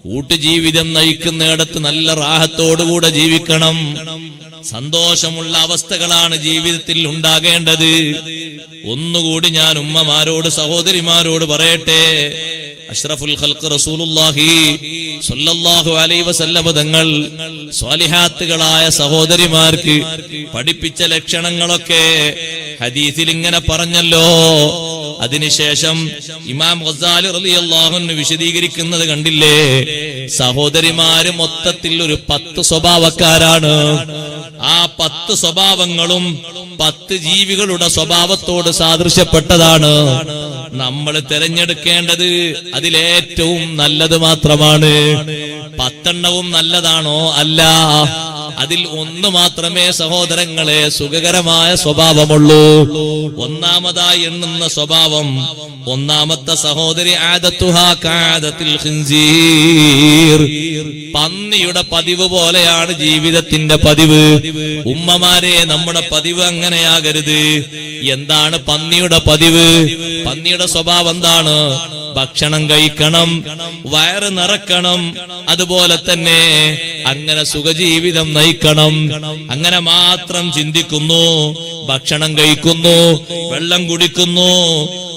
കൂട്ടുജീവിതം നയിക്കുന്നിടത്ത് നല്ല റാഹത്തോടുകൂടെ ജീവിക്കണം. സന്തോഷമുള്ള അവസ്ഥകളാണ് ജീവിതത്തിൽ ഉണ്ടാകേണ്ടത്. ഒന്നുകൂടി ഞാൻ ഉമ്മമാരോട് സഹോദരിമാരോട് പറയട്ടെ, അഷ്റഫുൽ ഖൽഖ് റസൂലുള്ളാഹി സ്വല്ലല്ലാഹു അലൈഹി വസല്ലം തങ്ങൾ സ്വാലിഹാത്തുകളായ സഹോദരിമാർക്ക് പഠിപ്പിച്ച ലക്ഷണങ്ങളൊക്കെ ഹദീസിൽ ഇങ്ങനെ പറഞ്ഞല്ലോ. അതിനുശേഷം ഇമാം ഗസാലി റളിയല്ലാഹു അൻഹു വിശദീകരിക്കുന്നത് കണ്ടില്ലേ? സഹോദരിമാര് മൊത്തത്തിൽ ഒരു 10 സ്വഭാവക്കാരാണ്. ആ 10 സ്വഭാവങ്ങളും 10 ജീവികളുടെ സ്വഭാവത്തോട് സാദൃശ്യപ്പെട്ടതാണ്. നമ്മൾ തിരഞ്ഞെടുക്കേണ്ടത് അതിലേറ്റവും നല്ലത് മാത്രമാണ്. 10 എണ്ണവും നല്ലതാണോ? അല്ല. അതിൽ ഒന്ന് മാത്രമേ സഹോദരങ്ങളെ സുഖകരമായ സ്വഭാവമുള്ളൂ. ഒന്നാമതായി എണ്ണുന്ന സ്വഭാവം, ഒന്നാമത്തെ സഹോദരി ആദത്തുഹാ കആദത്തിൽ ഖിൻസീർ, പന്നിയുടെ പതിവ് പോലെയാണ് ജീവിതത്തിന്റെ പതിവ്. ഉമ്മമാരെ, നമ്മുടെ പതിവ് അങ്ങനെയാകരുത്. എന്താണ് പന്നിയുടെ പതിവ്? പന്നിയുടെ സ്വഭാവം എന്താണ്? ഭക്ഷണം കഴിക്കണം, വയറ് നിറക്കണം, അതുപോലെ തന്നെ അങ്ങനെ സുഖജീവിതം നയിക്കണം. അങ്ങനെ മാത്രം ചിന്തിക്കുന്നു. ഭക്ഷണം കഴിക്കുന്നു, വെള്ളം കുടിക്കുന്നു,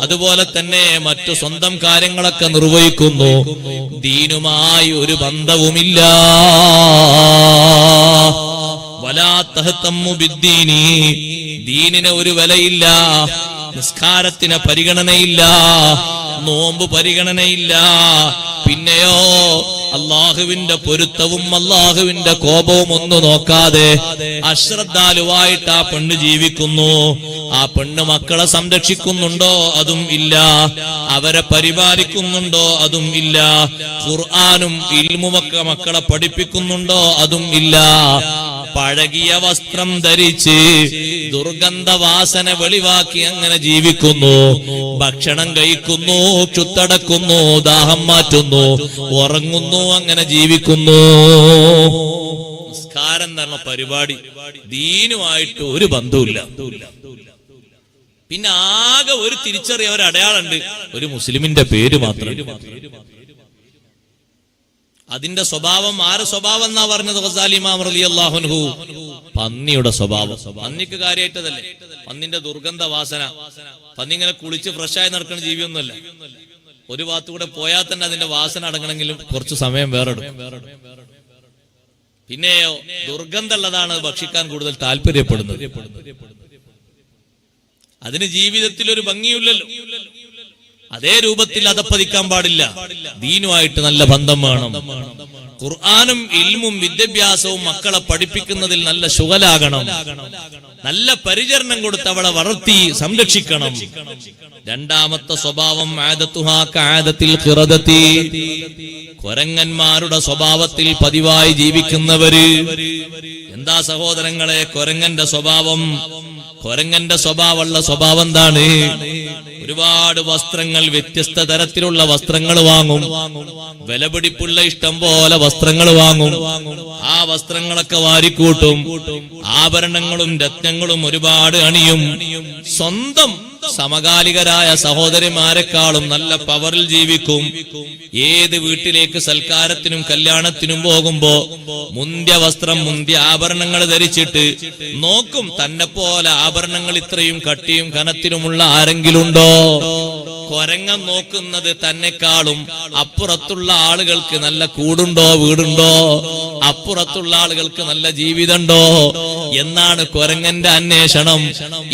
അതുപോലെ തന്നെ മറ്റു സ്വന്തം കാര്യങ്ങളൊക്കെ നിർവഹിക്കുന്നു. ദീനുമായി ഒരു ബന്ധവുമില്ല. വലാ തഹ്തമ്മു ബിദ്ദീനി, ദീനിന് ഒരു വിലയില്ല. നിസ്കാരത്തിന് പരിഗണനയില്ല, നോമ്പ് പരിഗണനയില്ല. പിന്നെയോ അള്ളാഹുവിന്റെ പൊരുത്തവും അള്ളാഹുവിന്റെ കോപവും ഒന്നും നോക്കാതെ അശ്രദ്ധാലുവായിട്ട് ആ പെണ്ണ് ജീവിക്കുന്നു. ആ പെണ്ണ് മക്കളെ സംരക്ഷിക്കുന്നുണ്ടോ? അതും ഇല്ല. അവരെ പരിപാലിക്കുന്നുണ്ടോ? അതും ഇല്ല. ഖുർആനും ഇൽമുമൊക്കെ മക്കളെ പഠിപ്പിക്കുന്നുണ്ടോ? അതും ഇല്ല. പഴകിയ വസ്ത്രം ധരിച്ച് ദുർഗന്ധവാസന വെളിവാക്കി അങ്ങനെ ജീവിക്കുന്നു. ഭക്ഷണം കഴിക്കുന്നു, ചുത്തടക്കുന്നു, ദാഹം മാറ്റുന്നു, ഉറങ്ങുന്നു, അങ്ങനെ ജീവിക്കുന്നു. നിസ്കാരം എന്ന് പറഞ്ഞ പരിപാടി ദീനുമായിട്ട് ഒരു ബന്ധവുമില്ല. പിന്നെ ആകെ ഒരു തിരിച്ചറിയ ഒരു അടയാളുണ്ട്, ഒരു മുസ്ലിമിന്റെ പേര് മാത്രം. അതിന്റെ സ്വഭാവം ആര് സ്വഭാവം എന്നാ പറഞ്ഞത്? ഗസാലി ഇമാം റളിയല്ലാഹു അൻഹു, പന്നിയുടെ സ്വഭാവം. പന്നിക്ക് കാര്യമായിട്ടതല്ലേ, പന്നിന്റെ ദുർഗന്ധ വാസന. പന്നി ഇങ്ങനെ കുളിച്ച് ഫ്രഷായി നടക്കുന്ന ജീവിയൊന്നുമല്ല. ഒരു ഭാഗത്തുകൂടെ പോയാൽ തന്നെ അതിന്റെ വാസന അടങ്ങണമെങ്കിലും കുറച്ച് സമയം വേറെ എടുക്കും. പിന്നെയോ ദുർഗന്ധമുള്ളതാണ് ഭക്ഷിക്കാൻ കൂടുതൽ താല്പര്യപ്പെടുന്നത്. അതിന് ജീവിതത്തിൽ ഒരു ഭംഗിയില്ലല്ലോ. അതേ രൂപത്തിൽ അതപ്പതിക്കാൻ പാടില്ല. ദീനുമായിട്ട് നല്ല ബന്ധം വേണം. ഖുർആനും ഇൽമും വിദ്യാഭ്യാസവും മക്കളെ പഠിപ്പിക്കുന്നതിൽ നല്ല ശുഗലാകണം. നല്ല പരിചരണം കൊടുത്ത് അവളെ വളർത്തി സംരക്ഷിക്കണം. രണ്ടാമത്തെ സ്വഭാവം ആദത്തുഹാ കആദത്തിൽ ഖിറദതി, കൊരങ്ങന്മാരുടെ സ്വഭാവത്തിൽ പതിവായി ജീവിക്കുന്നവര്. എന്താ സഹോദരങ്ങളെ കൊരങ്ങന്റെ സ്വഭാവം? കൊരങ്ങന്റെ സ്വഭാവമുള്ള സ്വഭാവം എന്താണ്? ഒരുപാട് വസ്ത്രങ്ങൾ, വ്യത്യസ്ത തരത്തിലുള്ള വസ്ത്രങ്ങൾ വാങ്ങും. വിലപിടിപ്പുള്ള ഇഷ്ടം പോലെ വസ്ത്രങ്ങൾ വാങ്ങും. ആ വസ്ത്രങ്ങളൊക്കെ വാരിക്കൂട്ടും. ആഭരണങ്ങളും രത്നങ്ങളും ഒരുപാട് അണിയും. സ്വന്തം സമകാലികരായ സഹോദരിമാരെക്കാളും നല്ല പവറിൽ ജീവിക്കും. ഏത് വീട്ടിലേക്ക് സൽക്കാരത്തിനും കല്യാണത്തിനും പോകുമ്പോ മുന്തിയ വസ്ത്രം, മുന്തിയ ആഭരണങ്ങൾ ധരിച്ചിട്ട് നോക്കും. തന്നെ പോലെ ആഭരണങ്ങൾ ഇത്രയും കട്ടിയും കനത്തിലുമുള്ള ആരെങ്കിലും ഉണ്ടോ? കൊരങ്ങൻ നോക്കുന്നത് തന്നെക്കാളും അപ്പുറത്തുള്ള ആളുകൾക്ക് നല്ല കൂടുണ്ടോ, വീടുണ്ടോ, അപ്പുറത്തുള്ള ആളുകൾക്ക് നല്ല ജീവിതമുണ്ടോ എന്നാണ് കൊരങ്ങന്റെ അന്വേഷണം.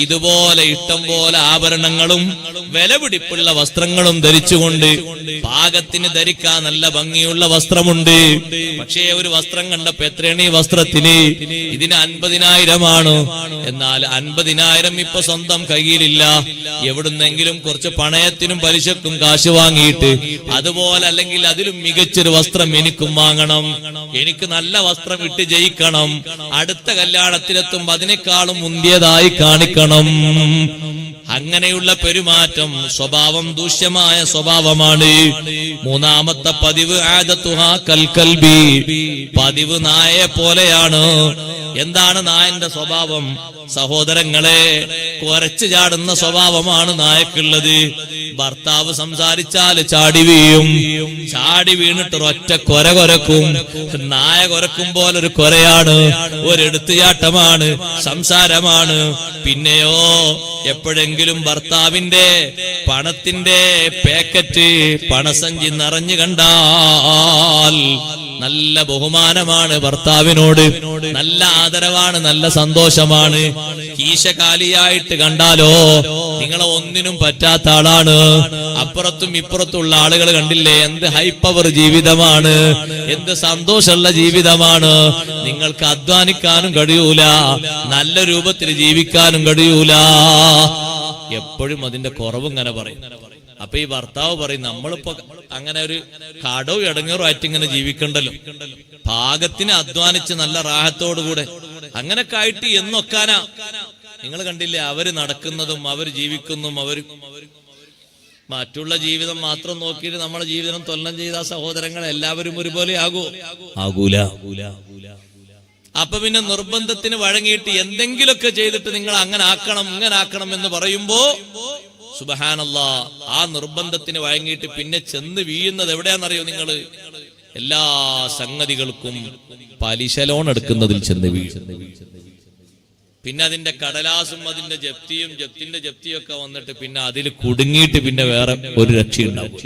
ഇതുപോലെ ഇഷ്ടം പോലെ ആഭരണങ്ങളും വിലപിടിപ്പുള്ള വസ്ത്രങ്ങളും ധരിച്ചുകൊണ്ട് പാകത്തിന് ധരിക്കാൻ നല്ല ഭംഗിയുള്ള വസ്ത്രമുണ്ട്. പക്ഷേ ഒരു വസ്ത്രം കണ്ടപ്പോ എത്രയാണ് ഈ വസ്ത്രത്തിന്? ഇതിന് 50,000 എന്നാൽ 50,000 ഇപ്പൊ സ്വന്തം കയ്യിലില്ല. എവിടുന്നെങ്കിലും കുറച്ച് പണയത്തിനും പലിശക്കും കാശ് വാങ്ങിയിട്ട് അതുപോലെ അല്ലെങ്കിൽ അതിലും മികച്ചൊരു വസ്ത്രം എനിക്കും വാങ്ങണം, എനിക്ക് നല്ല വസ്ത്രം ഇട്ട് ജയിക്കണം, അടുത്ത കല്യാണത്തിലെത്തുമ്പോ അതിനേക്കാളും മുന്തിയതായി കാണിക്കണം. അങ്ങനെയുള്ള പെരുമാറ്റം, സ്വഭാവം ദൂഷ്യമായ സ്വഭാവമാണ്. മൂന്നാമത്തെ പതിവ് ആദത്തുഹാ കൽകൽബി, പതിവ് നായയെ പോലെയാണ്. എന്താണ് നായന്റെ സ്വഭാവം? സഹോദരങ്ങളെ, കുരച്ചു ചാടുന്ന സ്വഭാവമാണ് നായക്കുള്ളത്. ഭർത്താവ് സംസാരിച്ചാൽ ചാടി വീഴും. ചാടി വീണിട്ട് ഒറ്റ കൊര കൊരക്കും. നായ കൊരക്കും പോലൊരു കൊരയാണ്, ഒരെടുത്തുചാട്ടമാണ്, സംസാരമാണ്. പിന്നെയോ എപ്പോഴെങ്കിലും ഭർത്താവിന്റെ പണത്തിന്റെ പാക്കറ്റ്, പണസഞ്ചി നിറഞ്ഞു കണ്ടാൽ നല്ല ബഹുമാനമാണ് ഭർത്താവിനോട്, നല്ല ആദരവാണ്, നല്ല സന്തോഷമാണ്. കീശ കാലിയായിട്ട് കണ്ടാലോ നിങ്ങളെ ഒന്നിനും പറ്റാത്ത ആളാണ്. അപ്പുറത്തും ഇപ്പുറത്തുള്ള ആളുകൾ കണ്ടില്ലേ, എന്ത് ഹൈ പവർ ജീവിതമാണ്, എന്ത് സന്തോഷമുള്ള ജീവിതമാണ്. നിങ്ങൾക്ക് അധ്വാനിക്കാനും കഴിയൂല, നല്ല രൂപത്തിൽ ജീവിക്കാനും കഴിയൂല. എപ്പോഴും അതിന്റെ കുറവ് ഇങ്ങനെ പറയും. അപ്പൊ ഈ ഭർത്താവ് പറയും, നമ്മളിപ്പോ അങ്ങനെ ഒരു കടവും ഇടങ്ങേറും ആയിട്ട് ഇങ്ങനെ ജീവിക്കണ്ടല്ലോ, പാകത്തിന് അധ്വാനിച്ച് നല്ല റാഹത്തോടുകൂടെ അങ്ങനൊക്കെ ആയിട്ട് എന്നൊക്കാനാ. നിങ്ങൾ കണ്ടില്ലേ അവര് നടക്കുന്നതും അവര് ജീവിക്കുന്നതും. മറ്റുള്ള ജീവിതം മാത്രം നോക്കിയിട്ട് നമ്മുടെ ജീവിതം തൊല്ലം ചെയ്ത സഹോദരങ്ങൾ എല്ലാവരും ഒരുപോലെ ആകൂല. അപ്പൊ പിന്നെ നിർബന്ധത്തിന് വഴങ്ങിയിട്ട് എന്തെങ്കിലുമൊക്കെ ചെയ്തിട്ട് നിങ്ങൾ അങ്ങനെ ആക്കണം ഇങ്ങനെ ആക്കണം എന്ന് പറയുമ്പോ സുബ്ഹാനല്ലാഹ്, ആ നിർബന്ധത്തിന് വഴങ്ങിയിട്ട് പിന്നെ ചെന്ന് വീഴുന്നത് എവിടെയാണെന്നറിയോ നിങ്ങള്? എല്ലാ സംഗതികൾക്കും പലിശ ലോൺ എടുക്കുന്നതിൽ ചെന്ന് വീഴും. പിന്നെ അതിന്റെ കടലാസും അതിന്റെ ജപ്തിന്റെ ജപ്തിയും ഒക്കെ വന്നിട്ട് പിന്നെ അതിൽ കുടുങ്ങിയിട്ട് പിന്നെ വേറെ ഒരു രക്ഷയുണ്ടാവും.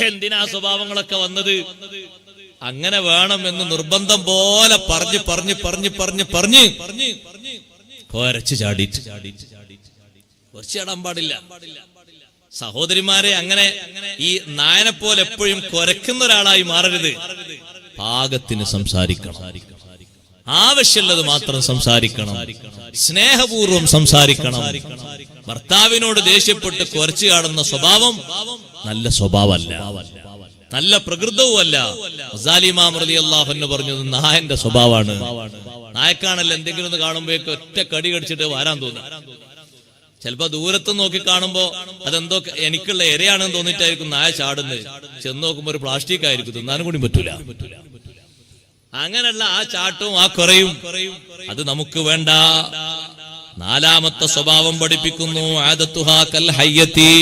എന്തിനാ സ്വഭാവങ്ങളൊക്കെ വന്നത്? അങ്ങനെ വേണമെന്ന് നിർബന്ധം പോലെ പറഞ്ഞ് കോരച്ച് ചാടാൻ പാടില്ല. സഹോദരിമാരെ, അങ്ങനെ ഈ നായനെ പോലെ എപ്പോഴും കുരക്കുന്ന ഒരാളായി മാറരുത്. പാകത്തിന് സംസാരിക്കണം, ആവശ്യമുള്ളത് മാത്രം സംസാരിക്കണം, സ്നേഹപൂർവം സംസാരിക്കണം. ഭർത്താവിനോട് ദേഷ്യപ്പെട്ട് കുരച്ചു കാണുന്ന സ്വഭാവം നല്ല സ്വഭാവമല്ല, നല്ല പ്രകൃതവുമല്ല. ഗസാലി ഇമാം റളിയല്ലാഹു അൻഹു പറഞ്ഞത് നായന്റെ സ്വഭാവമാണ്. നായക്കാണല്ലോ എന്തെങ്കിലും ഒന്ന് കാണുമ്പോഴേക്ക് ഒറ്റ കടി കടിച്ചിട്ട് വരാൻ തോന്നും. ചിലപ്പോ ദൂരത്ത് നോക്കി കാണുമ്പോ അതെന്തോ എനിക്കുള്ള ഇരയാണെന്ന് തോന്നിട്ടായിരിക്കും നായ ചാടുന്നത്. ചെന്ന് നോക്കുമ്പോ ഒരു പ്ലാസ്റ്റിക് ആയിരിക്കും, തിന്നാനും കൂടി പറ്റൂല. അങ്ങനെയുള്ള ആ ചാട്ടവും ആ കുറയും അത് നമുക്ക് വേണ്ട. നാലാമത്തെ സ്വഭാവം പഠിപ്പിക്കുന്നു, ആദത്തുഹാ കൽ ഹയ്യത്തി,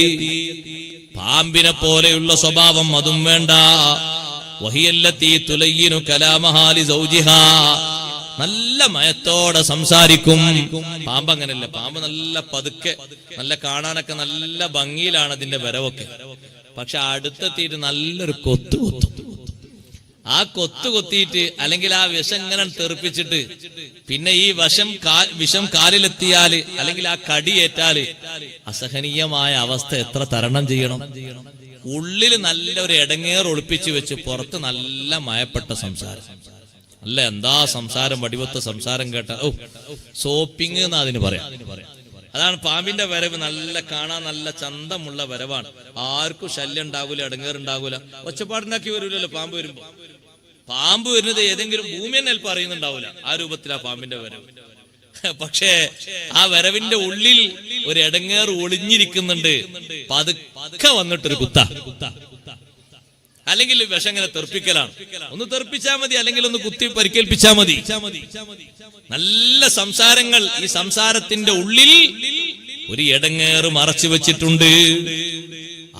പാമ്പിനെ പോലെയുള്ള സ്വഭാവം അതും വേണ്ട. വഹിയല്ലത്തി തുലയ്യിനു കലാമഹാ ലി സൗജിഹാ, നല്ല മയത്തോടെ സംസാരിക്കും. പാമ്പ് അങ്ങനല്ല, പാമ്പ് നല്ല പതുക്കെ, നല്ല കാണാനൊക്കെ നല്ല ഭംഗിയിലാണ് അതിന്റെ വരവൊക്കെ. പക്ഷെ അടുത്തെത്തിയിട്ട് നല്ലൊരു കൊത്തു കൊത്തും. ആ കൊത്തു കൊത്തിയിട്ട് അല്ലെങ്കിൽ ആ വിഷം ഇങ്ങനെ തെറിപ്പിച്ചിട്ട് പിന്നെ ഈ വിഷം കാലിലെത്തിയാല് അല്ലെങ്കിൽ ആ കടിയേറ്റാല് അസഹനീയമായ അവസ്ഥ എത്ര തരണം ചെയ്യണം. ഉള്ളില് നല്ലൊരു ഇടങ്ങേറ് ഒളിപ്പിച്ചു വെച്ച് പുറത്ത് നല്ല മയപ്പെട്ട സംസാരം. അല്ല എന്താ സംസാരം, വടിവത്ത സംസാരം കേട്ട സോപ്പിങ് എന്നാ അതിന് പറയാം. അതാണ് പാമ്പിന്റെ വരവ്. നല്ല കാണാൻ നല്ല ചന്തമുള്ള വരവാണ്. ആർക്കും ശല്യം ഉണ്ടാകൂല, ഇടങ്ങേറുണ്ടാകൂല, ഒച്ചപ്പാടുണ്ടാക്കി വരൂലല്ലോ പാമ്പ് വരുമ്പോ. പാമ്പ് വരുന്നത് ഏതെങ്കിലും ഭൂമി തന്നെ അല്പം അറിയുന്നുണ്ടാവൂല. ആ രൂപത്തിലാ പാമ്പിന്റെ വരവ്. പക്ഷേ ആ വരവിന്റെ ഉള്ളിൽ ഒരു ഇടങ്ങേറ് ഒളിഞ്ഞിരിക്കുന്നുണ്ട്. പതുക്കെ വന്നിട്ടൊരു കുത്ത, അല്ലെങ്കിൽ വിഷം ഇങ്ങനെ തെറിപ്പിക്കലാണ്. ഒന്ന് തെറിപ്പിച്ചാ മതി, അല്ലെങ്കിൽ ഒന്ന് കുത്തി പരിക്കേൽപ്പിച്ചാ മതി. നല്ല സംസാരങ്ങൾ. ഈ സംസാരത്തിന്റെ ഉള്ളിൽ ഒരു ഇടങ്ങേറ് മറച്ചു വെച്ചിട്ടുണ്ട്.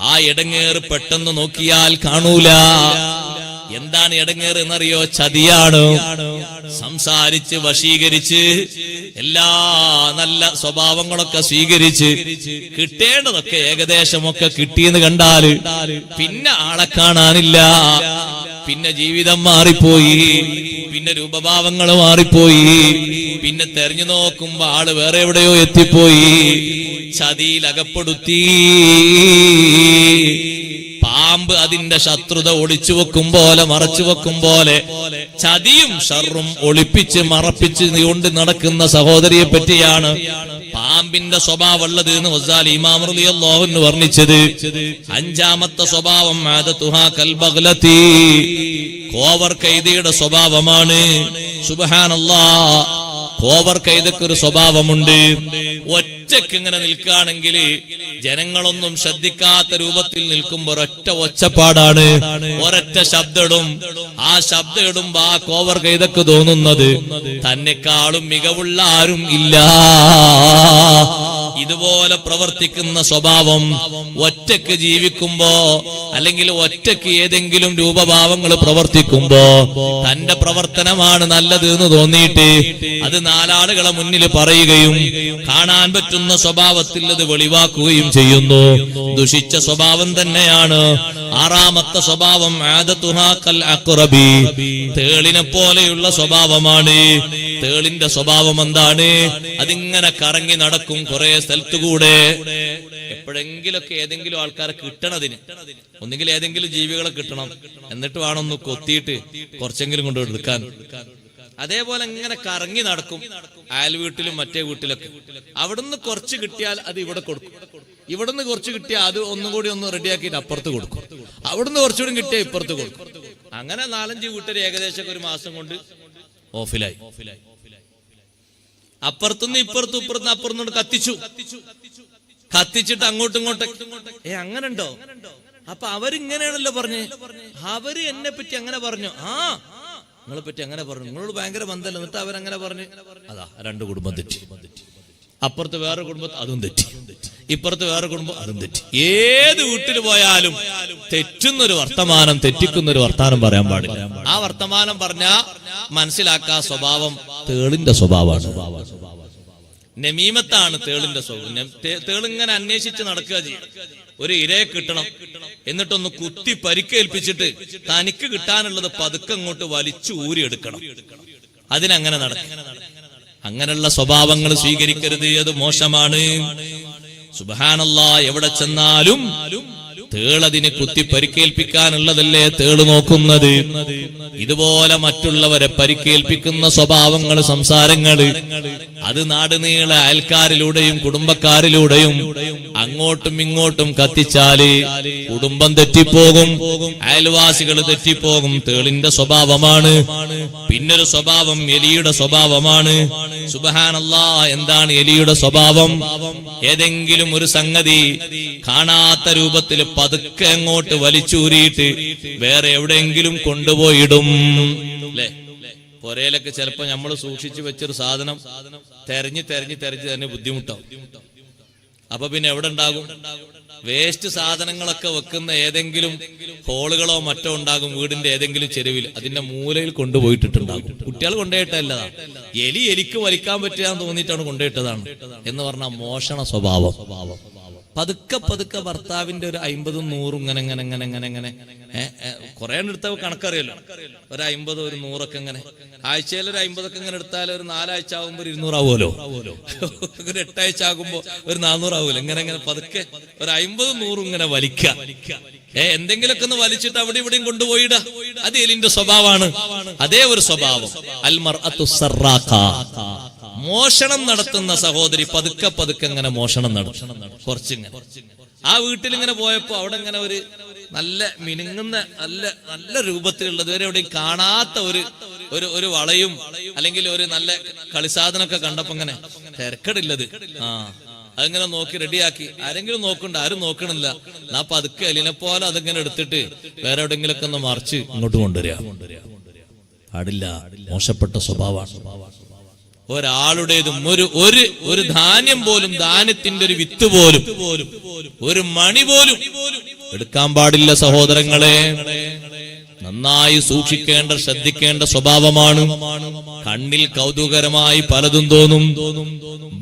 ആ ഇടങ്ങേറ് പെട്ടെന്ന് നോക്കിയാൽ കാണൂല. എന്താണ് ഇടങ്ങേറ് എന്നറിയോ? ചതിയാണ്. സംസാരിച്ച് വശീകരിച്ച് എല്ലാ നല്ല സ്വഭാവങ്ങളൊക്കെ സ്വീകരിച്ച് കിട്ടേണ്ടതൊക്കെ ഏകദേശമൊക്കെ കിട്ടിയെന്ന് കണ്ടാല് പിന്നെ ആളെ കാണാനില്ല. പിന്നെ ജീവിതം മാറിപ്പോയി, പിന്നെ രൂപഭാവങ്ങൾ മാറിപ്പോയി. പിന്നെ തെരഞ്ഞു നോക്കുമ്പോ ആള് വേറെ എവിടെയോ എത്തിപ്പോയി. ചതിയിൽ അകപ്പെടുത്തി. പാമ്പ് അതിന്റെ ശത്രുത ഒളിച്ചു വെക്കും പോലെ, മറച്ചു വെക്കും പോലെ ചതിയും ഷർറും ഒളിപ്പിച്ച് മറപ്പിച്ച് കൊണ്ട് നടക്കുന്ന സഹോദരിയെ പറ്റിയാണ് പാമ്പിന്റെ സ്വഭാവം ഉള്ളത് എന്ന് ഗസാലി ഇമാം റളിയല്ലാഹു അൻഹു വർണ്ണിച്ചത്. അഞ്ചാമത്തെ സ്വഭാവം ആദതുഹാ കൽ ബഗ്ലതി, കോവർ കൈതയുടെ സ്വഭാവമാണ്. സുബ്ഹാനല്ലാഹ്, കോവർ കൈതക്ക് ഒരു സ്വഭാവമുണ്ട്. ഒറ്റക്ക് ഇങ്ങനെ നിൽക്കുകയാണെങ്കിൽ ജനങ്ങളൊന്നും ശ്രദ്ധിക്കാത്ത രൂപത്തിൽ നിൽക്കുമ്പോൾ ഒരൊറ്റ ഒച്ചപ്പാടാണ്, ഒരൊറ്റ ശബ്ദം. ആ ശബ്ദം ഇടുമ്പോ ആ കോവർ കൈതക്ക് തോന്നുന്നത് തന്നെക്കാളും മികവുള്ള ആരും ഇല്ല. ഇതുപോലെ പ്രവർത്തിക്കുന്ന സ്വഭാവം ഒറ്റക്ക് ജീവിക്കുമ്പോ അല്ലെങ്കിൽ ഒറ്റക്ക് ഏതെങ്കിലും രൂപഭാവങ്ങൾ പ്രവർത്തിക്കുമ്പോ തന്റെ പ്രവർത്തനമാണ് നല്ലത് എന്ന് തോന്നിയിട്ട് അത് നാലാളുകളെ മുന്നിൽ പറയുകയും കാണാൻ പറ്റുന്ന സ്വഭാവത്തിൽ അത് വെളിവാക്കുകയും ചെയ്യുന്നു. ദുഷിച്ച സ്വഭാവം തന്നെയാണ്. ആറാമത്തെ സ്വഭാവം ആദതുഹാ കൽ അഖ്റബി, തേളിനെ പോലെയുള്ള സ്വഭാവമാണ്. തേളിന്റെ സ്വഭാവം എന്താണ്? അതിങ്ങനെ കറങ്ങി നടക്കും കുറെ സ്ഥലത്തുകൂടെ. എപ്പോഴെങ്കിലൊക്കെ ഏതെങ്കിലും ആൾക്കാരെ കിട്ടണതിന്, ഒന്നുകിൽ ഏതെങ്കിലും ജീവികളെ കിട്ടണം, എന്നിട്ട് വേണം ഒന്ന് കൊത്തിയിട്ട് കുറച്ചെങ്കിലും കൊണ്ടുപോയെടുക്കാൻ. അതേപോലെ ഇങ്ങനെ കറങ്ങി നടക്കും അയൽ വീട്ടിലും മറ്റേ വീട്ടിലൊക്കെ. അവിടുന്ന് കുറച്ച് കിട്ടിയാൽ അത് ഇവിടെ കൊടുക്കും, ഇവിടുന്ന് കുറച്ച് കിട്ടിയാൽ അത് ഒന്നും കൂടി ഒന്ന് റെഡിയാക്കിയിട്ട് അപ്പുറത്ത് കൊടുക്കും, അവിടുന്ന് കുറച്ചുകൂടി കിട്ടിയാൽ ഇപ്പുറത്ത് കൊടുക്കും. അങ്ങനെ 4-5 വീട്ടുകാർ ഏകദേശം ഒരു മാസം കൊണ്ട് ഓഫിലായി. അപ്പുറത്തുനിന്ന് ഇപ്പുറത്തും ഇപ്പുറത്തുനിന്ന് അപ്പുറത്തുനിന്ന് കത്തിച്ചിട്ട് അങ്ങോട്ടും ഇങ്ങോട്ടും. അങ്ങനെ ഉണ്ടോ? അപ്പൊ അവരിങ്ങനെയാണല്ലോ പറഞ്ഞ്, അവര് എന്നെ പറ്റി അങ്ങനെ പറഞ്ഞു, ആ നിങ്ങളെ പറ്റി അങ്ങനെ പറഞ്ഞു, നിങ്ങളോട് ഭയങ്കര ബന്ധമല്ല, എന്നിട്ട് അവരങ്ങനെ പറഞ്ഞു. അതാ 2 കുടുംബം തെറ്റി. അപ്പുറത്ത് വേറെ കുടുംബം അതും തെറ്റി, ഇപ്പുറത്ത് വേറെ കുടുംബം അതും തെറ്റി. ഏത് വീട്ടിൽ പോയാലും തെറ്റുന്നൊരു വർത്തമാനം, തെറ്റിക്കുന്നൊരു വർത്താനം പറയാൻ പാടില്ല. ആ വർത്തമാനം പറഞ്ഞാ മനസ്സിലാക്കാ സ്വഭാവം തേളിന്റെ സ്വഭാവമാണ്. നമീമത്താണ് തേളിന്റെ സ്വഭാവം. തേളിങ്ങനെ അന്വേഷിച്ച് നടക്കുക ചെയ്യും. ഒരു ഇരയെ കിട്ടണം, എന്നിട്ടൊന്ന് കുത്തി പരിക്കേൽപ്പിച്ചിട്ട് തനിക്ക് കിട്ടാനുള്ളത് പതുക്കെ അങ്ങോട്ട് വലിച്ചു ഊരിയെടുക്കണം. അതിനങ്ങനെ നടക്കും. അങ്ങനെയുള്ള സ്വഭാവങ്ങൾ സ്വീകരിക്കരുത്, അത് മോശമാണ്. സുബ്ഹാനല്ലാഹ്, എവിടെ ചെന്നാലും തേളതിനെ കുത്തി പരിക്കേൽപ്പിക്കാനുള്ളതല്ലേ തേള് നോക്കുന്നത്. ഇതുപോലെ മറ്റുള്ളവരെ പരിക്കേൽപ്പിക്കുന്ന സ്വഭാവങ്ങൾ, സംസാരങ്ങള് അത് നാടുനീളെ അയൽക്കാരിലൂടെയും കുടുംബക്കാരിലൂടെയും അങ്ങോട്ടും ഇങ്ങോട്ടും കത്തിച്ചാല് കുടുംബം തെറ്റിപ്പോകും, അയൽവാസികൾ തെറ്റിപ്പോകും. തേളിന്റെ സ്വഭാവമാണ്. പിന്നൊരു സ്വഭാവം എലിയുടെ സ്വഭാവമാണ്. സുബ്ഹാനല്ലാഹ്, എന്താണ് എലിയുടെ സ്വഭാവം? ഏതെങ്കിലും ഒരു സംഗതി കാണാത്ത രൂപത്തിൽ പതുക്കെ അങ്ങോട്ട് വലിച്ചൂരിയിട്ട് വേറെ എവിടെയെങ്കിലും കൊണ്ടുപോയിടും. അല്ലേ? പൊരയിലൊക്കെ ചിലപ്പോ നമ്മൾ സൂക്ഷിച്ചു വെച്ചൊരു സാധനം തെരഞ്ഞ് തന്നെ ബുദ്ധിമുട്ടാവും. അപ്പൊ പിന്നെ എവിടെ ഉണ്ടാകും? വേസ്റ്റ് സാധനങ്ങളൊക്കെ വെക്കുന്ന ഏതെങ്കിലും ഹോളുകളോ മറ്റോ ഉണ്ടാകും വീടിന്റെ ഏതെങ്കിലും ചെരുവിൽ, അതിന്റെ മൂലയിൽ കൊണ്ടുപോയിട്ടിട്ടുണ്ടാകും. കുട്ടികൾ കൊണ്ടുപോയിട്ടല്ലതാണ്, എലിക്ക് വലിക്കാൻ പറ്റുകയെന്ന് തോന്നിയിട്ടാണ് കൊണ്ടുപോയിട്ടതാണ് എന്ന് പറഞ്ഞ മോഷണ സ്വഭാവം. പതുക്കെ ഭർത്താവിന്റെ ഒരു 50-100 ഇങ്ങനെ കുറെ എടുത്ത കണക്കറിയല്ലോ. ഒരു 50 ഒരു 100 ഇങ്ങനെ ആഴ്ചയിൽ ഒരു 50 ഇങ്ങനെ എടുത്താൽ ഒരു 4 ആഴ്ച ആകുമ്പോ 200 ആവുമല്ലോ. ഒരു 8 ആഴ്ച ആകുമ്പോ ഒരു 400 ആവുമല്ലോ. ഇങ്ങനെ പതുക്കെ ഒരു 50-100 ഇങ്ങനെ വലിക്കുക. എന്തെങ്കിലുമൊക്കെ ഒന്ന് വലിച്ചിട്ട് അവിടെ ഇവിടെയും കൊണ്ടുപോയിടാ. അത് എലിന്റെ സ്വഭാവമാണ്. അതേ ഒരു സ്വഭാവം അൽ മർഅത്തു സറാഖ, മോഷണം നടത്തുന്ന സഹോദരി പതുക്കെ ഇങ്ങനെ മോഷണം നടത്തും. കുറച്ചിങ്ങനെ ആ വീട്ടിലിങ്ങനെ പോയപ്പോ അവിടെ ഇങ്ങനെ ഒരു നല്ല മിനുങ്ങുന്ന നല്ല രൂപത്തിലുള്ളത് വരെ എവിടെയും കാണാത്ത ഒരു വളയും അല്ലെങ്കിൽ ഒരു നല്ല കളിസാധനമൊക്കെ കണ്ടപ്പോ ഇങ്ങനെ തിരക്കടില്ലത്. അതിങ്ങനെ നോക്കി റെഡിയാക്കി. ആരെങ്കിലും നോക്കണ്ട, ആരും നോക്കണില്ല. ആ പതുക്കെ എലിനെ പോലെ അതിങ്ങനെ എടുത്തിട്ട് വേറെ എവിടെയെങ്കിലൊക്കെ ഒന്ന് മറിച്ച് ഇങ്ങോട്ട് കൊണ്ടുവരിക. പാടില്ല, മോശപ്പെട്ട സ്വഭാവമാണ്. ഒരാളുടേതും ഒരു ധാന്യം പോലും, ധാന്യത്തിന്റെ ഒരു വിത്ത് പോലും, ഒരു മണി പോലും എടുക്കാൻ പാടില്ല സഹോദരങ്ങളെ. നന്നായി സൂക്ഷിക്കേണ്ട, ശ്രദ്ധിക്കേണ്ട സ്വഭാവമാണ്. കണ്ണിൽ കൗതുകരമായി പലതും തോന്നും.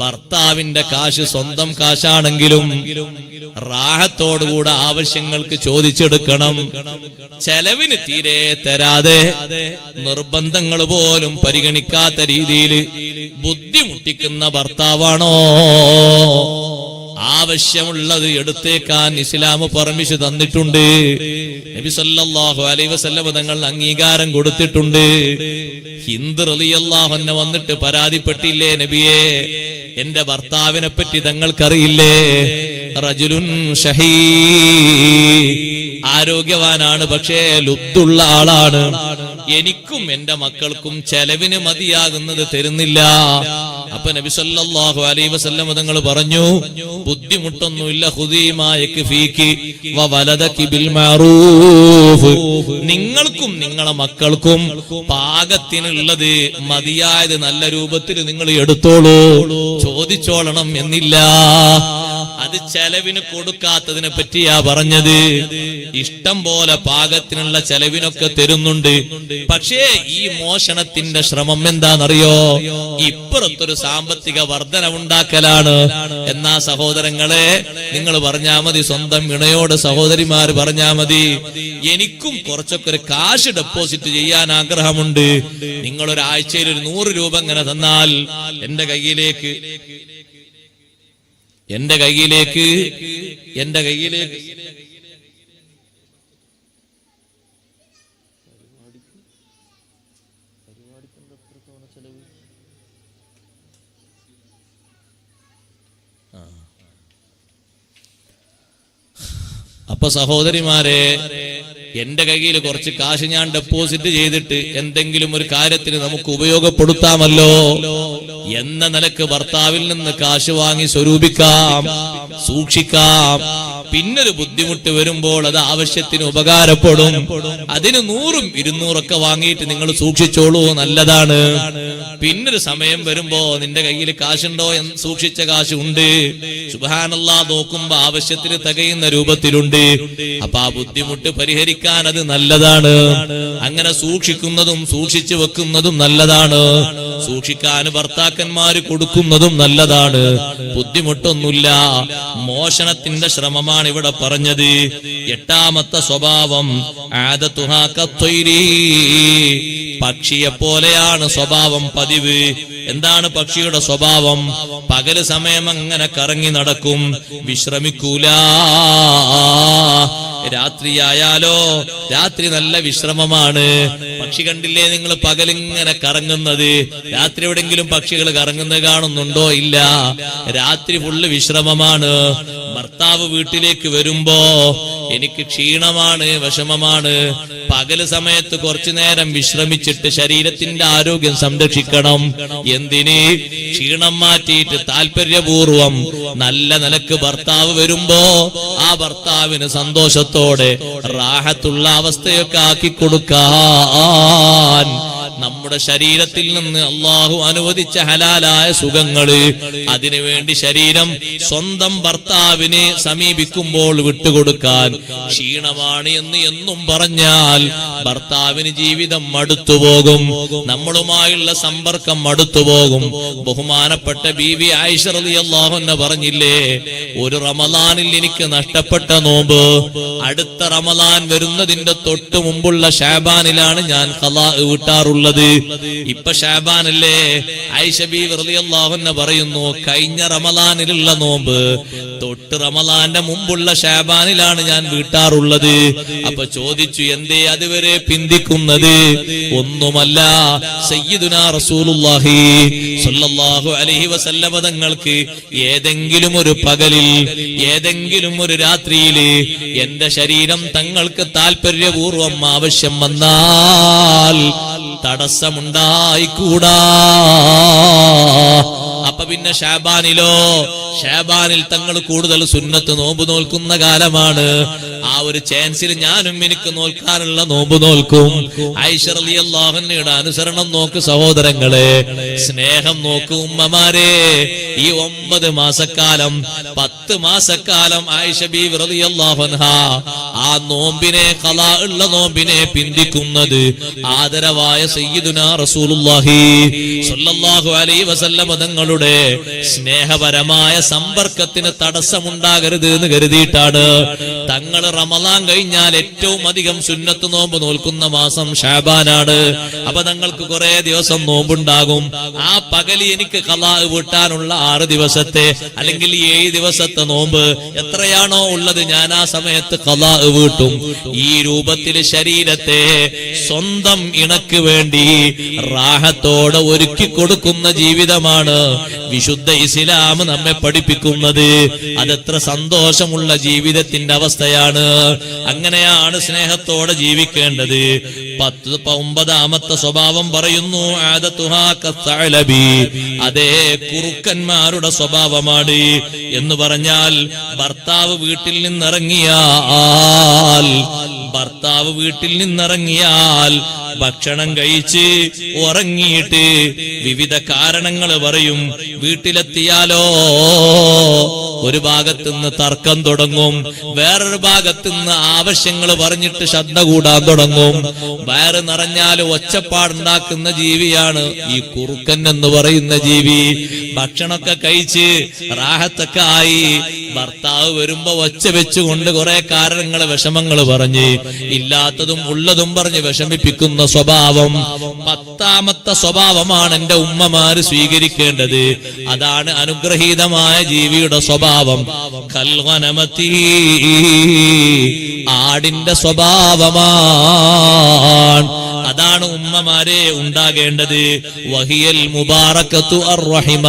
ഭർത്താവിന്റെ കാശ് സ്വന്തം കാശാണെങ്കിലും റാഹത്തോടുകൂടെ ആവശ്യങ്ങൾക്ക് ചോദിച്ചെടുക്കണം. ചെലവിന് തീരെ തരാതെ, നിർബന്ധങ്ങൾ പോലും പരിഗണിക്കാത്ത രീതിയിൽ ബുദ്ധിമുട്ടിക്കുന്ന ഭർത്താവാണോ? ആവശ്യമുള്ളത് എടുത്തേക്കാൻ ഇസ്ലാം പെർമിഷൻ തന്നിട്ടുണ്ട്. നബി സല്ലല്ലാഹു അലൈഹി വസല്ലം തങ്ങൾ അംഗീകാരം കൊടുത്തിട്ടുണ്ട്. ഹിന്ദ് റളിയല്ലാഹു അൻഹ വന്നിട്ട് പരാതിപ്പെട്ടില്ലേ, നബിയെ എന്റെ ഭർത്താവിനെ പറ്റി തങ്ങൾക്കറിയില്ലേ? റജുലുൻ ഷഹീ, ആരോഗ്യവാനാണ്, പക്ഷേ ലുബ്ദുള്ള ആളാണ്. എനിക്കും എന്റെ മക്കൾക്കും ചെലവിന് മതിയാകുന്നത് തരുന്നില്ല. അപ്പൊ നബി സല്ലല്ലാഹു അലൈഹി വസല്ലം തങ്ങൾ പറഞ്ഞു, ബുദ്ധിമുട്ടൊന്നുമില്ല, ഖുദീമായക ഫീകി വ വലദകി ബിൽ മഅറൂഫ്, നിങ്ങൾക്കും നിങ്ങളെ മക്കൾക്കും പാകത്തിനുള്ളത് മതിയായത് നല്ല രൂപത്തിൽ നിങ്ങൾ എടുത്തോളൂ, ചോദിച്ചോളണം എന്നില്ല. അത് ചെലവിന് കൊടുക്കാത്തതിനെ പറ്റിയാ പറഞ്ഞത്. ഇഷ്ടം പോലെ പാകത്തിനുള്ള ചെലവിനൊക്കെ തരുന്നുണ്ട്. പക്ഷേ ഈ മോഷണത്തിന്റെ ശ്രമം എന്താണെന്നറിയോ? ഇപ്പുറത്തൊരു സാമ്പത്തിക വർധനവുണ്ടാക്കലാണ്. എന്നാ സഹോദരങ്ങളെ, നിങ്ങൾ പറഞ്ഞാ മതി, സ്വന്തം ഇണയോട് സഹോദരിമാര് പറഞ്ഞാ മതി, എനിക്കും കുറച്ചൊക്കെ ഒരു കാശ് ഡെപ്പോസിറ്റ് ചെയ്യാൻ ആഗ്രഹമുണ്ട്, നിങ്ങളൊരാഴ്ചയിൽ ഒരു 100 രൂപ ഇങ്ങനെ തന്നാൽ എന്റെ കയ്യിലേക്ക് അപ്പൊ സഹോദരിമാരെ, എന്റെ കയ്യിൽ കുറച്ച് കാശ് ഞാൻ ഡെപ്പോസിറ്റ് ചെയ്തിട്ട് എന്തെങ്കിലും ഒരു കാര്യത്തിന് നമുക്ക് ഉപയോഗപ്പെടുത്താമല്ലോ എന്ന നിലക്ക് ഭർത്താവിൽ നിന്ന് കാശ് വാങ്ങി സ്വരൂപിക്കാം, സൂക്ഷിക്കാം. പിന്നൊരു ബുദ്ധിമുട്ട് വരുമ്പോൾ അത് ആവശ്യത്തിന് ഉപകാരപ്പെടും. അതിന് 100ഉം 200ഒക്കെ വാങ്ങിയിട്ട് നിങ്ങൾ സൂക്ഷിച്ചോളൂ, നല്ലതാണ്. പിന്നൊരു സമയം വരുമ്പോ നിന്റെ കയ്യിൽ കാശുണ്ടോ? സൂക്ഷിച്ച കാശ് ഉണ്ട്, സുബ്ഹാനല്ലാഹ്, നോക്കുമ്പോ ആവശ്യത്തിന് തികയുന്ന രൂപത്തിലുണ്ട്. അപ്പൊ ആ ബുദ്ധിമുട്ട് പരിഹരിക്കാൻ അത് നല്ലതാണ്. അങ്ങനെ സൂക്ഷിക്കുന്നതും സൂക്ഷിച്ചു വെക്കുന്നതും നല്ലതാണ്. സൂക്ഷിക്കാൻ ഭർത്താക്കന്മാര് കൊടുക്കുന്നതും നല്ലതാണ്. ബുദ്ധിമുട്ടൊന്നുമില്ല. മോഷണത്തിന്റെ ശ്രമമാണ് ഇവിടെ പറഞ്ഞത്. 8ാമത്തെ സ്വഭാവം, ആദതുഹാ കത്വൈരി, പക്ഷിയെ പോലെയാണ് സ്വഭാവം, പതിവ്. എന്താണ് പക്ഷിയുടെ സ്വഭാവം? പകല് സമയം അങ്ങനെ കറങ്ങി നടക്കും, വിശ്രമിക്കൂല. രാത്രിയായാലോ, രാത്രി നല്ല വിശ്രമമാണ്. പക്ഷി കണ്ടില്ലേ നിങ്ങൾ പകലിങ്ങനെ കറങ്ങുന്നത്? രാത്രി എവിടെങ്കിലും പക്ഷികൾ കറങ്ങുന്നത് കാണുന്നുണ്ടോ? ഇല്ല. രാത്രി ഫുള്ള് വിശ്രമമാണ്. ഭർത്താവ് വീട്ടിലേക്ക് വരുമ്പോ എനിക്ക് ക്ഷീണമാണ്, വിഷമമാണ്, പകല് സമയത്ത് കുറച്ചു നേരം വിശ്രമിച്ചിട്ട് ശരീരത്തിന്റെ ആരോഗ്യം സംരക്ഷിക്കണം. എന്തിന്? ക്ഷീണം മാറ്റിയിട്ട് താല്പര്യപൂർവം നല്ല നിലക്ക് ഭർത്താവ് വരുമ്പോ ആ ഭർത്താവിന് സന്തോഷത്തോടെ റാഹത്തുള്ള അവസ്ഥയൊക്കെ ആക്കി കൊടുക്കാൻ നമ്മുടെ ശരീരത്തിൽ നിന്ന് അള്ളാഹു അനുവദിച്ച ഹലാലായ സുഖങ്ങള്, അതിനുവേണ്ടി ശരീരം സ്വന്തം ഭർത്താവിനെ സമീപിക്കുമ്പോൾ വിട്ടുകൊടുക്കാൻ, ക്ഷീണമാണ് എന്ന് എന്നും പറഞ്ഞാൽ ഭർത്താവിന് ജീവിതം മടുത്തുപോകും, നമ്മളുമായുള്ള സമ്പർക്കം മടുത്തുപോകും. ബഹുമാനപ്പെട്ട ബീവി ആയിഷ റളിയല്ലാഹു അൻഹ പറഞ്ഞില്ലേ, ഒരു റമളാനിൽ എനിക്ക് നഷ്ടപ്പെട്ട നോമ്പ് അടുത്ത റമളാൻ വരുന്നതിന്റെ തൊട്ട് മുമ്പുള്ള ശഅബാനിലാണ് ഞാൻ ഖളാ വീട്ടാറുള്ളത്. ഇപ്പൊ ശഅബാനല്ലേ? ആയിഷ ബീവി റളിയല്ലാഹു അൻഹ പറയുന്നു, കഴിഞ്ഞ റമളാനിലുള്ള നോമ്പ് തൊട്ട് റമളാന്റെ മുമ്പുള്ള ശഅബാനിലാണ് ഞാൻ വീട്ടാറുള്ളത്. അപ്പൊ ചോദിച്ചു, എന്തേ അതുവരെ പിന്തിക്കുന്നത്? ഒന്നുമല്ല, സയ്യിദുനാ റസൂലുള്ളാഹി സ്വല്ലല്ലാഹു അലൈഹി വസല്ലമ തങ്ങൾക്ക് ഏതെങ്കിലും ഒരു പകലിൽ, ഏതെങ്കിലും ഒരു രാത്രിയില് എന്റെ ശരീരം തങ്ങൾക്ക് താല്പര്യപൂർവം ആവശ്യം വന്നാൽ തടസ്സമുണ്ടായിക്കൂടാ. അപ്പൊ പിന്നെ ശഅബാനിലോ? ശഅബാനിൽ തങ്ങൾ കൂടുതൽ സുന്നത്ത് നോമ്പ് നോൽക്കുന്ന കാലമാണ്. ആ ഒരു ചാൻസിൽ ഞാനും എനിക്ക് നോൽക്കാനുള്ള നോമ്പ് നോൽക്കും. ആയിഷ റളിയല്ലാഹു അൻഹയുടെ അനുസരണം നോക്ക് സഹോദരങ്ങളെ, സ്നേഹം നോക്ക് ഉമ്മമാരെ. ഈ 9 മാസക്കാലം 10 മാസക്കാലം ആയിഷ ബീവി റളിയല്ലാഹു അൻഹ ആ നോമ്പിനെ, ഖളാ ഉള്ള നോമ്പിനെ പിന്തിക്കുന്നത് ആദരവായ സയ്യിദുനാ റസൂലുള്ളാഹി സ്വല്ലല്ലാഹു അലൈഹി വസല്ലം തങ്ങളുടെ സ്നേഹപരമായ സമ്പർക്കത്തിന് തടസ്സമുണ്ടാകരുത് എന്ന് കരുതിയിട്ടാണ്. തങ്ങൾ റമളാൻ കഴിഞ്ഞാൽ ഏറ്റവും അധികം സുന്നത്ത് നോമ്പ് നോൽക്കുന്ന മാസം ശഅബാനാണ്. അപ്പൊ തങ്ങൾക്ക് കുറെ ദിവസം നോമ്പുണ്ടാകും. ആ പകല് എനിക്ക് ഖളാ വീട്ടാനുള്ള 6 ദിവസത്തെ അല്ലെങ്കിൽ 7 ദിവസത്തെ നോമ്പ് എത്രയാണോ ഉള്ളത്, ഞാൻ ആ സമയത്ത് ഖളാ വീട്ടും. ഈ രൂപത്തിൽ ശരീരത്തെ സ്വന്തം ഇണക്ക് വേണ്ടി റാഹത്തോടെ ഒരുക്കി കൊടുക്കുന്ന ജീവിതമാണ് വിശുദ്ധ ഇസ്ലാം നമ്മെ പഠിപ്പിക്കുന്നത്. അതെത്ര സന്തോഷമുള്ള ജീവിതത്തിന്റെ അവസ്ഥയാണ്. അങ്ങനെയാണ് സ്നേഹത്തോടെ ജീവിക്കേണ്ടത്. 9ാമത്തെ സ്വഭാവം പറയുന്നു, ആദതുഹാ കസ്സഅലബി, അതേ കുറുക്കന്മാരുടെ സ്വഭാവമാണ്. എന്ന് പറഞ്ഞാൽ ഭർത്താവ് വീട്ടിൽ നിന്നിറങ്ങിയാൽ ഭക്ഷണം കഴിച്ച് ഉറങ്ങിയിട്ട് വിവിധ കാരണങ്ങൾ പറയും. വീട്ടിലെത്തിയാലോ ഒരു ഭാഗത്തുനിന്ന് തർക്കം തുടങ്ങും, വേറൊരു ഭാഗത്തുനിന്ന് ആവശ്യങ്ങൾ പറഞ്ഞിട്ട് ശ്രദ്ധ കൂടാൻ തുടങ്ങും. വയറ് നിറഞ്ഞാൽ ഒച്ചപ്പാടുണ്ടാക്കുന്ന ജീവിയാണ് ഈ കുറുക്കൻ എന്ന് പറയുന്ന ജീവി. ഭക്ഷണമൊക്കെ കഴിച്ച് റാഹത്തൊക്കെ ആയി ഭർത്താവ് വരുമ്പോ ഒച്ച വെച്ചുകൊണ്ട് കുറെ കാരണങ്ങൾ വിഷമങ്ങൾ പറഞ്ഞ് ഇല്ലാത്തതും ഉള്ളതും പറഞ്ഞ് വിഷമിപ്പിക്കുന്ന സ്വഭാവം 10ാമത്തെ സ്വഭാവമാണ് എന്റെ ഉമ്മമാര് സ്വീകരിക്കേണ്ടത്. അതാണ് അനുഗ്രഹീതമായ ജീവിയുടെ സ്വഭാവം. കൽഗനമതി, ആടിന്റെ സ്വഭാവമാണ്. അതാണ് ഉമ്മമാരെ ഉണ്ടാകേണ്ടത്. വഹിയൽ മുബാറകത്തു അർറഹിമ,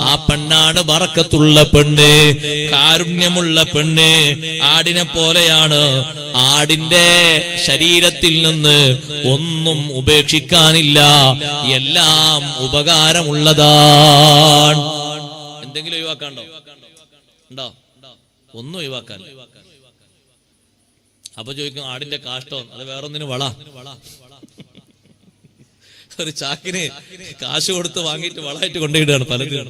ആ പെണ്ണാണ് ബറക്കത്തുള്ള പെണ്ണ്, കാരുണ്യമുള്ള പെണ്ണ്. ആടിനെ പോലെയാണ്. ആടിന്റെ ശരീരത്തിൽ നിന്ന് ഒന്നും ഉപേക്ഷിക്കാനില്ല, എല്ലാം ഉപകാരമുള്ളതാണ്. എന്തെങ്കിലും ഒഴിവാക്കാണ്ടോ? ഉണ്ടോ? ഒന്നും ഒഴിവാക്കാൻ. അപ്പൊ ചോദിക്കും, ആടിന്റെ കാഷ്ടം അത് വേറൊന്നിന് വള. ഒരു ചാക്കിന് കാശ് കൊടുത്ത് വാങ്ങിയിട്ട് വളമായിട്ട് കൊണ്ടുപോയിടുകയാണ് പലതും.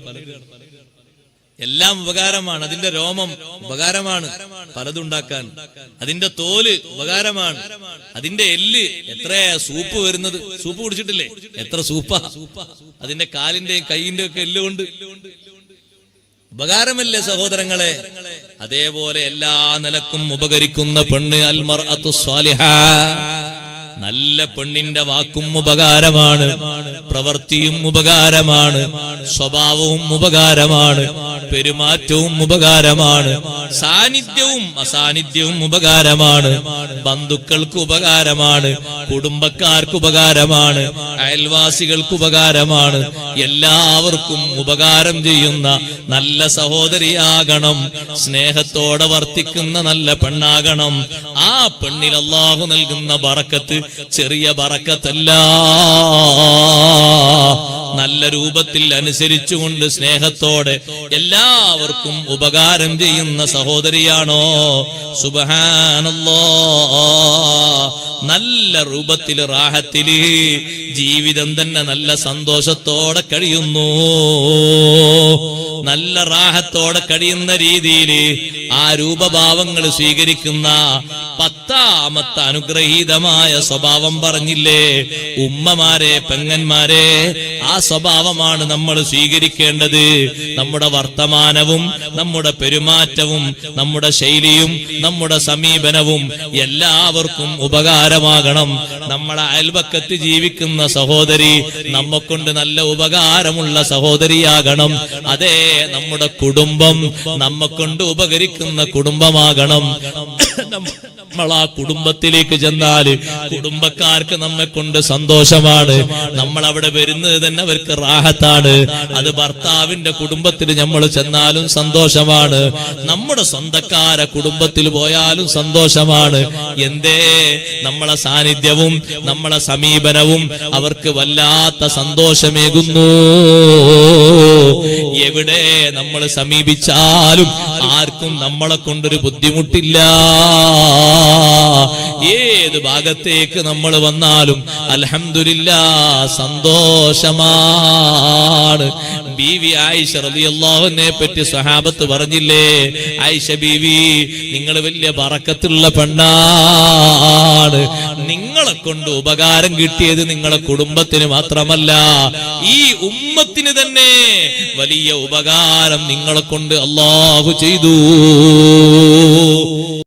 എല്ലാം ഉപകാരമാണ്. അതിന്റെ രോമം ഉപകാരമാണ് പലതുണ്ടാക്കാൻ. അതിന്റെ തോല് ഉപകാരമാണ്. അതിന്റെ എല്ല്, എത്ര സൂപ്പ് വരുന്നത്. സൂപ്പ് കുടിച്ചിട്ടില്ലേ? എത്ര സൂപ്പാ. അതിന്റെ കാലിന്റെയും കൈയിന്റെയും ഒക്കെ എല്ലുകൊണ്ട് ഉപകാരമല്ലേ സഹോദരങ്ങളെ? അതേപോലെ എല്ലാ നിലക്കും ഉപകരിക്കുന്ന പെണ്ണ് അൽ മർഅത്തു സ്വാലിഹ. നല്ല പെണ്ണിന്റെ വാക്കും ഉപകാരമാണ്, പ്രവൃത്തിയും ഉപകാരമാണ്, സ്വഭാവവും ഉപകാരമാണ്, പെരുമാറ്റവും ഉപകാരമാണ്, സാന്നിധ്യവും അസാന്നിധ്യവും ഉപകാരമാണ്, ബന്ധുക്കൾക്ക് ഉപകാരമാണ്, കുടുംബക്കാർക്ക് ഉപകാരമാണ്, അയൽവാസികൾക്ക് ഉപകാരമാണ്. എല്ലാവർക്കും ഉപകാരം ചെയ്യുന്ന നല്ല സഹോദരിയാകണം, സ്നേഹത്തോടെ വർത്തിക്കുന്ന നല്ല പെണ്ണാകണം. ആ പെണ്ണിൽ അല്ലാഹു നൽകുന്ന ബറക്കത്ത് ചെറിയ ബറക്കത്തല്ല. നല്ല രൂപത്തിൽ അനുസരിച്ചുകൊണ്ട് സ്നേഹത്തോടെ എല്ലാവർക്കും ഉപകാരം ചെയ്യുന്ന സഹോദരിയാണോ? സുബ്ഹാനല്ലാഹ്. നല്ല രൂപത്തിൽ റാഹത്തില് ജീവിതം തന്നെ നല്ല സന്തോഷത്തോടെ കഴിയുന്നു. നല്ല റാഹത്തോടെ കഴിയുന്ന രീതിയിൽ ആ രൂപഭാവങ്ങൾ സ്വീകരിക്കുന്ന 10ാമത്തെ അനുഗ്രഹീതമായ സ്വഭാവം പറഞ്ഞില്ലേ ഉമ്മമാരെ, പെങ്ങന്മാരെ? ആ സ്വഭാവമാണ് നമ്മൾ സ്വീകരിക്കേണ്ടത്. നമ്മുടെ വർത്തമാനവും നമ്മുടെ പെരുമാറ്റവും നമ്മുടെ ശൈലിയും നമ്മുടെ സമീപനവും എല്ലാവർക്കും ഉപകാരമാകണം. നമ്മളെ അയൽപക്കത്ത് ജീവിക്കുന്ന സഹോദരി നമ്മെക്കൊണ്ട് നല്ല ഉപകാരമുള്ള സഹോദരിയാകണം. അതേ, നമ്മുടെ കുടുംബം നമ്മെക്കൊണ്ട് ഉപകരിക്കുന്ന കുടുംബമാകണം. നമ്മൾ ആ കുടുംബത്തിലേക്ക് ചെന്നാൽ കുടുംബക്കാർക്ക് നമ്മെ കൊണ്ട് സന്തോഷമാണ്. നമ്മൾ അവിടെ വരുന്നത് തന്നെ അവർക്ക് റാഹത്താണ്. അത് ഭർത്താവിന്റെ കുടുംബത്തിൽ നമ്മൾ ചെന്നാലും സന്തോഷമാണ്, നമ്മുടെ സ്വന്തക്കാരെ കുടുംബത്തിൽ പോയാലും സന്തോഷമാണ്. എന്തേ? നമ്മളെ സാന്നിധ്യവും നമ്മളെ സമീപനവും അവർക്ക് വല്ലാത്ത സന്തോഷമേകുന്നു. എവിടെ നമ്മൾ സമീപിച്ചാലും ആർക്കും നമ്മളെ കൊണ്ടൊരു ബുദ്ധിമുട്ടില്ല. ഏത് ഭാഗത്തേക്ക് നമ്മൾ വന്നാലും അൽഹംദുലില്ലാഹ് സന്തോഷമാണ്. ബീവി ആയിഷ റളിയല്ലാഹു അൻഹയെ പറ്റി സ്വഹാബത്ത് പറഞ്ഞില്ലേ, ആയിഷ ബീവി നിങ്ങൾ വലിയ ബറക്കത്തുള്ള പെണ്ണാണ്. നിങ്ങളെ കൊണ്ട് ഉപകാരം കിട്ടിയത് നിങ്ങളെ കുടുംബത്തിന് മാത്രമല്ല, ഈ ഉമ്മത്തിന് തന്നെ വലിയ ഉപകാരം നിങ്ങളെ കൊണ്ട് അല്ലാഹു ചെയ്തു.